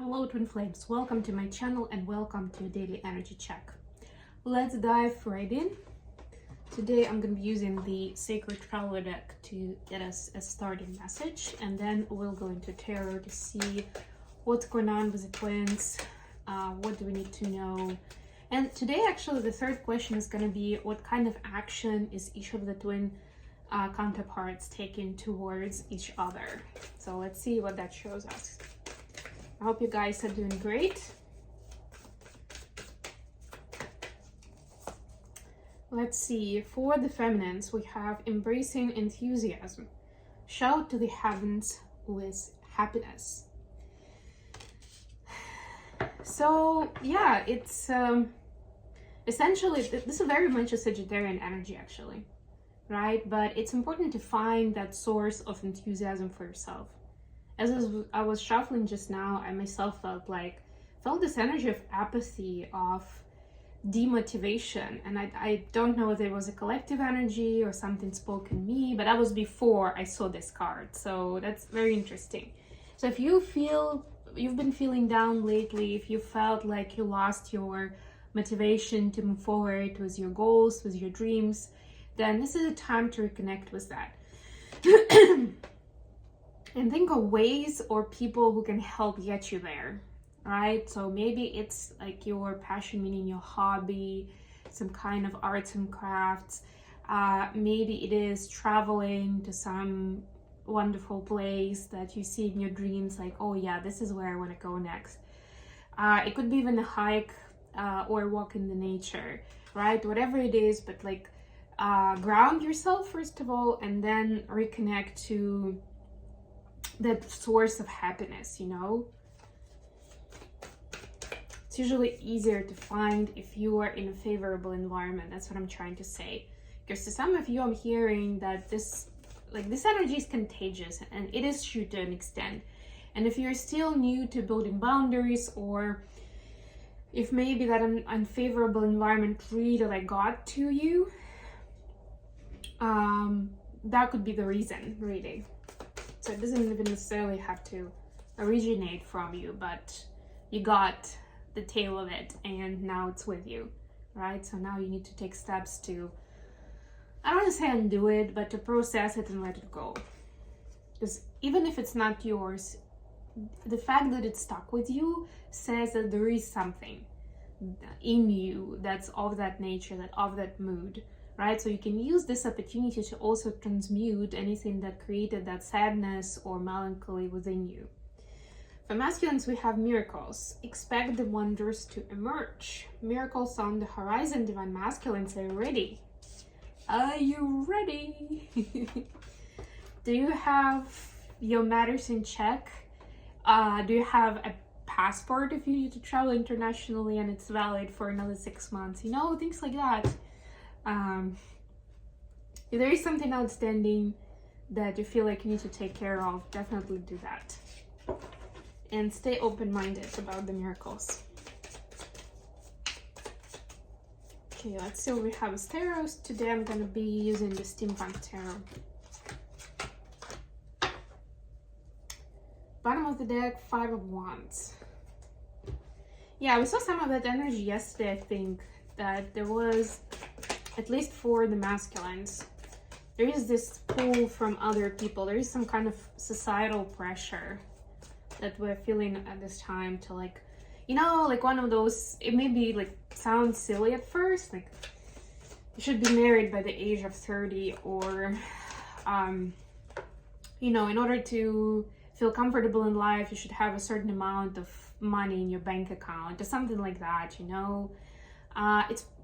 Hello twin flames, welcome to my channel and welcome to a daily energy check. Let's dive right in. Today I'm going to be using the Sacred Traveler deck to get us a starting message, and then we'll go into tarot to see what's going on with the twins, what do we need to know. And today actually the third question is going to be what kind of action is each of the twin counterparts taking towards each other. So let's see what that shows us. I hope you guys are doing great. Let's see, for the feminines, we have embracing enthusiasm. Shout to the heavens with happiness. So yeah, it's essentially, this is very much a Sagittarian energy actually, right? But it's important to find that source of enthusiasm for yourself. As I was shuffling just now, I myself felt this energy of apathy, of demotivation, and I don't know if it was a collective energy or something spoke in me, but that was before I saw this card, so that's very interesting. So if you feel you've been feeling down lately, if you felt like you lost your motivation to move forward with your goals, with your dreams, then this is a time to reconnect with that. And think of ways or people who can help get you there, right? So maybe it's like your passion, meaning your hobby, some kind of arts and crafts. Maybe it is traveling to some wonderful place that you see in your dreams, like, oh yeah, this is where I want to go next. It could be even a hike or a walk in the nature, right? Whatever it is, but like ground yourself first of all, and then reconnect to that source of happiness, you know? It's usually easier to find if you are in a favorable environment. That's what I'm trying to say. Because to some of you, I'm hearing that this energy is contagious, and it is true to an extent. And if you're still new to building boundaries, or if maybe that unfavorable environment really got to you, that could be the reason, really. So it doesn't even necessarily have to originate from you, but you got the tail of it and now it's with you, right? So now you need to take steps to, I don't want to say undo it, but to process it and let it go. Because even if it's not yours, the fact that it's stuck with you says that there is something in you that's of that nature, that of that mood, right? So you can use this opportunity to also transmute anything that created that sadness or melancholy within you. For masculines, we have miracles. Expect the wonders to emerge. Miracles on the horizon, divine masculines. Are you ready? Are you ready? Do you have your matters in check? Do you have a passport if you need to travel internationally and it's valid for another 6 months? You know, things like that. If there is something outstanding that you feel like you need to take care of, definitely do that. And stay open-minded about the miracles. Okay, let's see what we have as tarots. Today I'm going to be using the Steampunk Tarot. Bottom of the deck, 5 of Wands. Yeah, we saw some of that energy yesterday, I think, that there was, at least for the masculines, there is this pull from other people. There is some kind of societal pressure that we're feeling at this time to one of those, it may be sounds silly at first, like you should be married by the age of 30, or in order to feel comfortable in life, you should have a certain amount of money in your bank account or something like that, you know?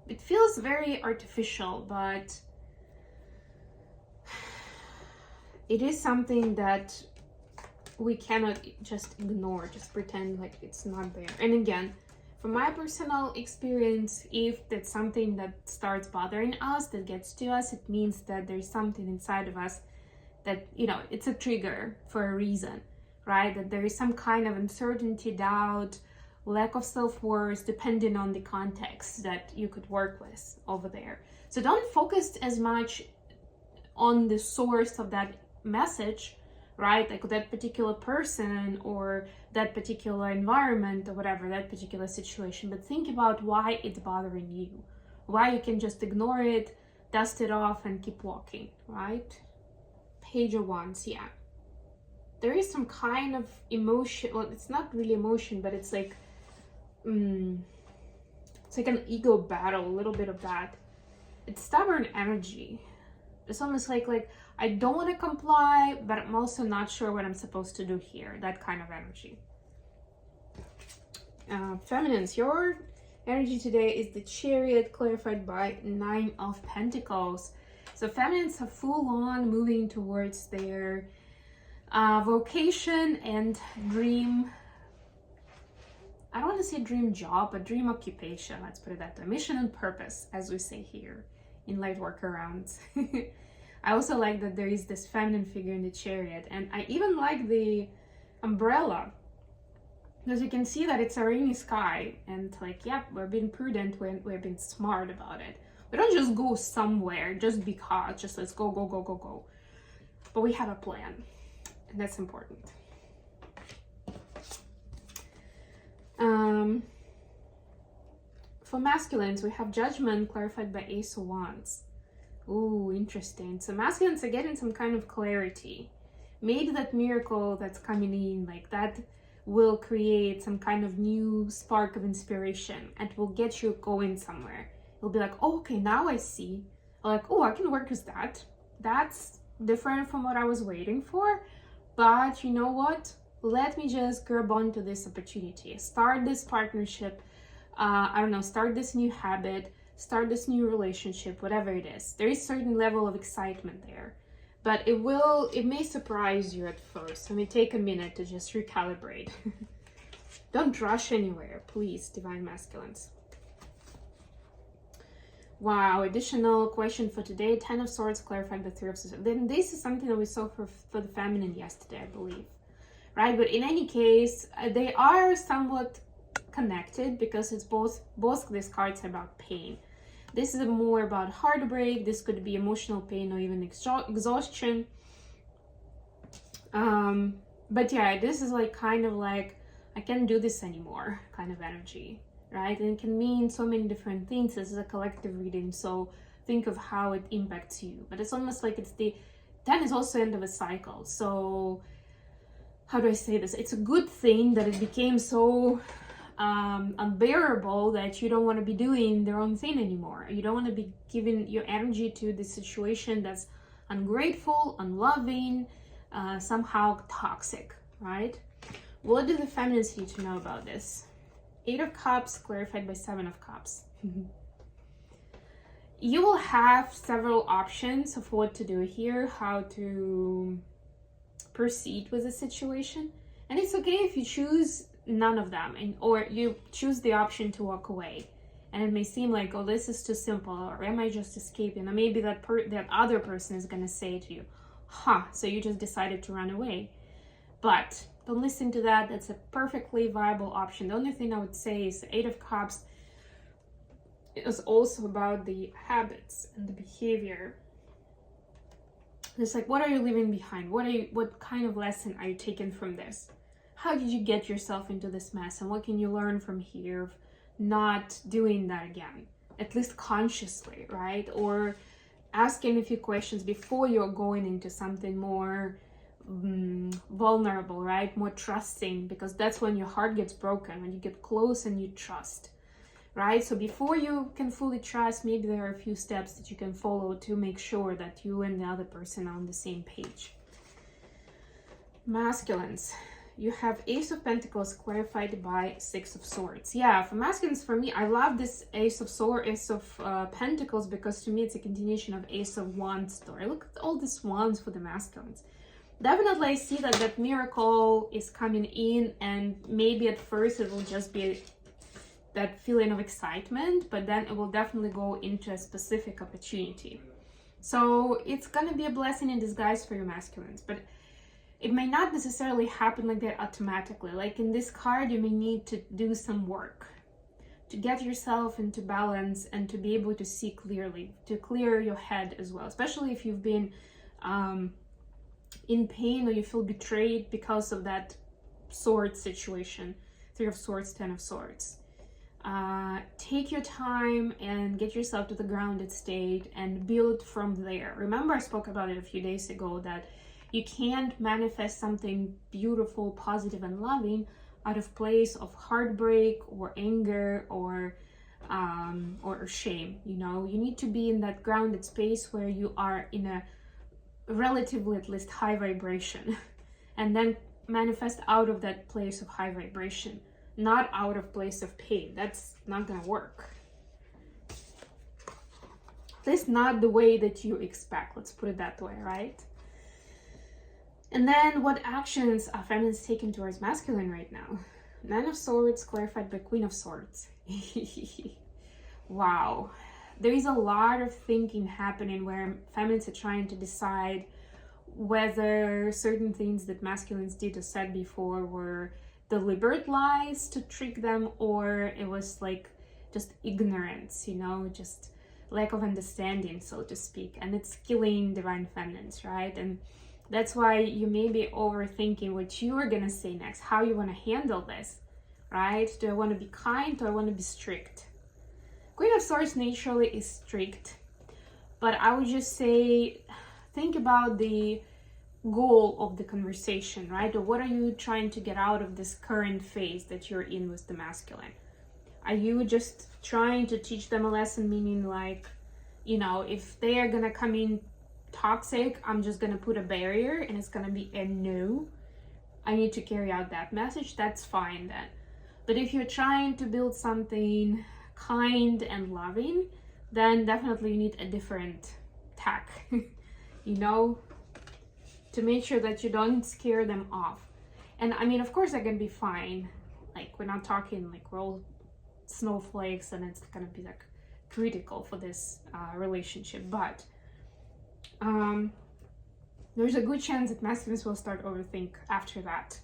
It feels very artificial, but it is something that we cannot just ignore, just pretend like it's not there. And again, from my personal experience, if that's something that starts bothering us, that gets to us, it means that there's something inside of us that, it's a trigger for a reason, right? That there is some kind of uncertainty, doubt, lack of self-worth, depending on the context that you could work with over there. So don't focus as much on the source of that message, right? Like that particular person or that particular environment or whatever, that particular situation. But think about why it's bothering you, why you can just ignore it, dust it off, and keep walking, right? Page of Wands, yeah. There is some kind of emotion. Well, it's not really emotion, but it's like, it's like an ego battle, a little bit of that. It's stubborn energy. It's almost like I don't want to comply, but I'm also not sure what I'm supposed to do here. That kind of energy. Feminines, your energy today is the Chariot, clarified by 9 of Pentacles. So feminines are full on moving towards their vocation and dream. I don't want to say dream job, but dream occupation. Let's put it that way. Mission and purpose, as we say here in light workarounds. I also like that there is this feminine figure in the Chariot, and I even like the umbrella, because you can see that it's a rainy sky, and like, yep, we're being prudent, we're being smart about it. We don't just go somewhere just because, just let's go, go, go, go, go. But we have a plan, and that's important. For masculines, we have Judgment, clarified by Ace of Wands. Ooh, interesting. So masculines are getting some kind of clarity. Maybe that miracle that's coming in, like that, will create some kind of new spark of inspiration and will get you going somewhere. It'll be like, oh, okay, now I see. Or like, oh, I can work with that. That's different from what I was waiting for. But you know what? Let me just grab onto this opportunity. Start this partnership. I don't know, start this new habit, start this new relationship, whatever it is. There is a certain level of excitement there, but it may surprise you at first. So it may take a minute to just recalibrate. Don't rush anywhere, please, Divine Masculines. Wow, additional question for today. 10 of Swords, clarified by 3 of Swords. Then this is something that we saw for the feminine yesterday, I believe. Right, but in any case, they are somewhat connected because it's both these cards are about pain. This is more about heartbreak. This could be emotional pain or even exhaustion. But yeah, this is like kind of like, I can't do this anymore kind of energy, right? And it can mean so many different things. This is a collective reading, so think of how it impacts you. But it's almost like it's the 10 is also end of a cycle. So how do I say this? It's a good thing that it became so unbearable that you don't want to be doing their own thing anymore. You don't want to be giving your energy to the situation that's ungrateful, unloving, somehow toxic, right? What do the feminists need to know about this? 8 of Cups, clarified by 7 of Cups. You will have several options of what to do here, how to proceed with the situation, and it's okay if you choose none of them, or you choose the option to walk away, and it may seem like, oh, this is too simple, or am I just escaping? Or maybe that other person is gonna say to you, so you just decided to run away. But don't listen to that. That's a perfectly viable option. The only thing I would say is the 8 of Cups is also about the habits and the behavior. It's like, what are you leaving behind? What kind of lesson are you taking from this? How did you get yourself into this mess? And what can you learn from here of not doing that again? At least consciously, right? Or asking a few questions before you're going into something more vulnerable, right? More trusting, because that's when your heart gets broken, when you get close and you trust, right? So before you can fully trust, maybe there are a few steps that you can follow to make sure that you and the other person are on the same page. Masculines, you have Ace of Pentacles, clarified by 6 of Swords. Yeah, for masculines, for me, I love this Ace of Pentacles, because to me it's a continuation of Ace of Wands story. Look at all these wands for the masculines. Definitely I see that miracle is coming in, and maybe at first it will just be that feeling of excitement, but then it will definitely go into a specific opportunity. So it's gonna be a blessing in disguise for your masculines, but it may not necessarily happen like that automatically. Like in this card, you may need to do some work to get yourself into balance and to be able to see clearly, to clear your head as well, especially if you've been in pain or you feel betrayed because of that sword situation. 3 of Swords, 10 of Swords. Take your time and get yourself to the grounded state and build from there. Remember, I spoke about it a few days ago that you can't manifest something beautiful, positive, and loving out of place of heartbreak or anger or shame. You know, you need to be in that grounded space where you are in a relatively, at least, high vibration, and then manifest out of that place of high vibration, not out of place of pain. That's not gonna work. At least not the way that you expect. Let's put it that way, right? And then what actions are feminines taking towards masculine right now? 9 of Swords clarified by Queen of Swords. Wow. There is a lot of thinking happening where feminines are trying to decide whether certain things that masculines did or said before were deliberate lies to trick them, or it was like just ignorance, you know, just lack of understanding, so to speak. And it's killing divine feminines, right? And that's why you may be overthinking what you are gonna say next, how you want to handle this, right? Do I want to be kind? Do I want to be strict? Queen of Swords naturally is strict, but I would just say, think about the goal of the conversation, right? Or what are you trying to get out of this current phase that you're in with the masculine? Are you just trying to teach them a lesson, meaning like, you know, if they are gonna come in toxic, I'm just gonna put a barrier and it's gonna be a no. I need to carry out that message. That's fine then. But if you're trying to build something kind and loving, then definitely you need a different tack, you know, to make sure that you don't scare them off. And I mean, of course, that can be fine. Like, we're not talking like we're all snowflakes and it's gonna be like critical for this relationship, but there's a good chance that masculines will start overthink after that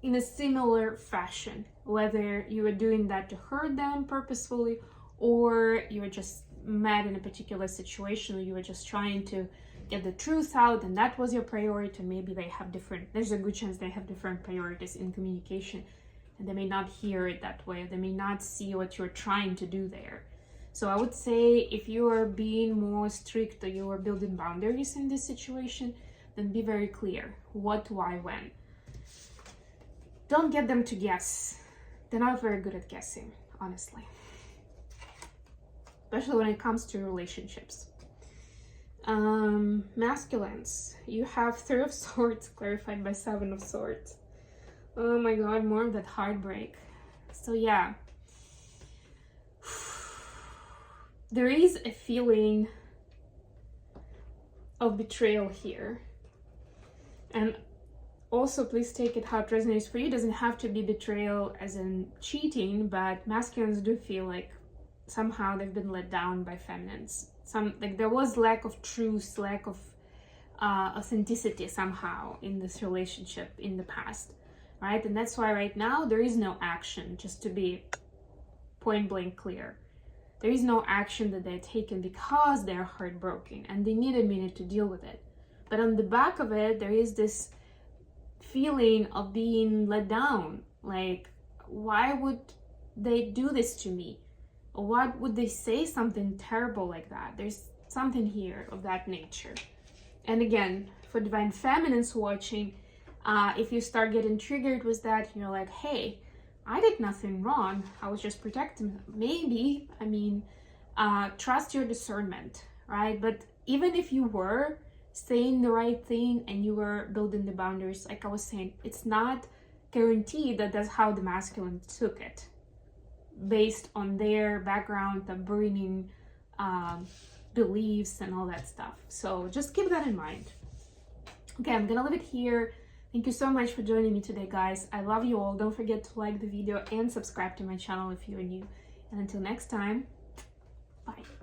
in a similar fashion, whether you are doing that to hurt them purposefully or you're just mad in a particular situation, or you were just trying to get the truth out and that was your priority. Maybe they have different, there's a good chance they have different priorities in communication and they may not hear it that way, they may not see what you're trying to do there. So I would say if you are being more strict or you are building boundaries in this situation, then be very clear what, why, when. Don't get them to guess. They're not very good at guessing, honestly. Especially when it comes to relationships. Masculines, you have 3 of Swords clarified by 7 of Swords. Oh my god, more of that heartbreak. So yeah, there is a feeling of betrayal here. And also, please take it how it resonates for you. It doesn't have to be betrayal as in cheating, but masculines do feel like somehow they've been let down by feminines. Like there was lack of truth, lack of authenticity somehow in this relationship in the past, right? And that's why right now there is no action, just to be point blank clear. There is no action that they're taking because they're heartbroken and they need a minute to deal with it. But on the back of it, there is this feeling of being let down. Like, why would they do this to me? Or why would they say something terrible like that? There's something here of that nature. And again, for divine feminines watching, if you start getting triggered with that, you're like, hey, I did nothing wrong. I was just protecting. Maybe, I mean, trust your discernment, right? But even if you were saying the right thing and you were building the boundaries, like I was saying, it's not guaranteed that that's how the masculine took it, based on their background, upbringing, beliefs, and all that stuff. So just keep that in mind. Okay, I'm gonna leave it here. Thank you so much for joining me today, guys. I love you all. Don't forget to like the video and subscribe to my channel if you're new. And until next time, bye.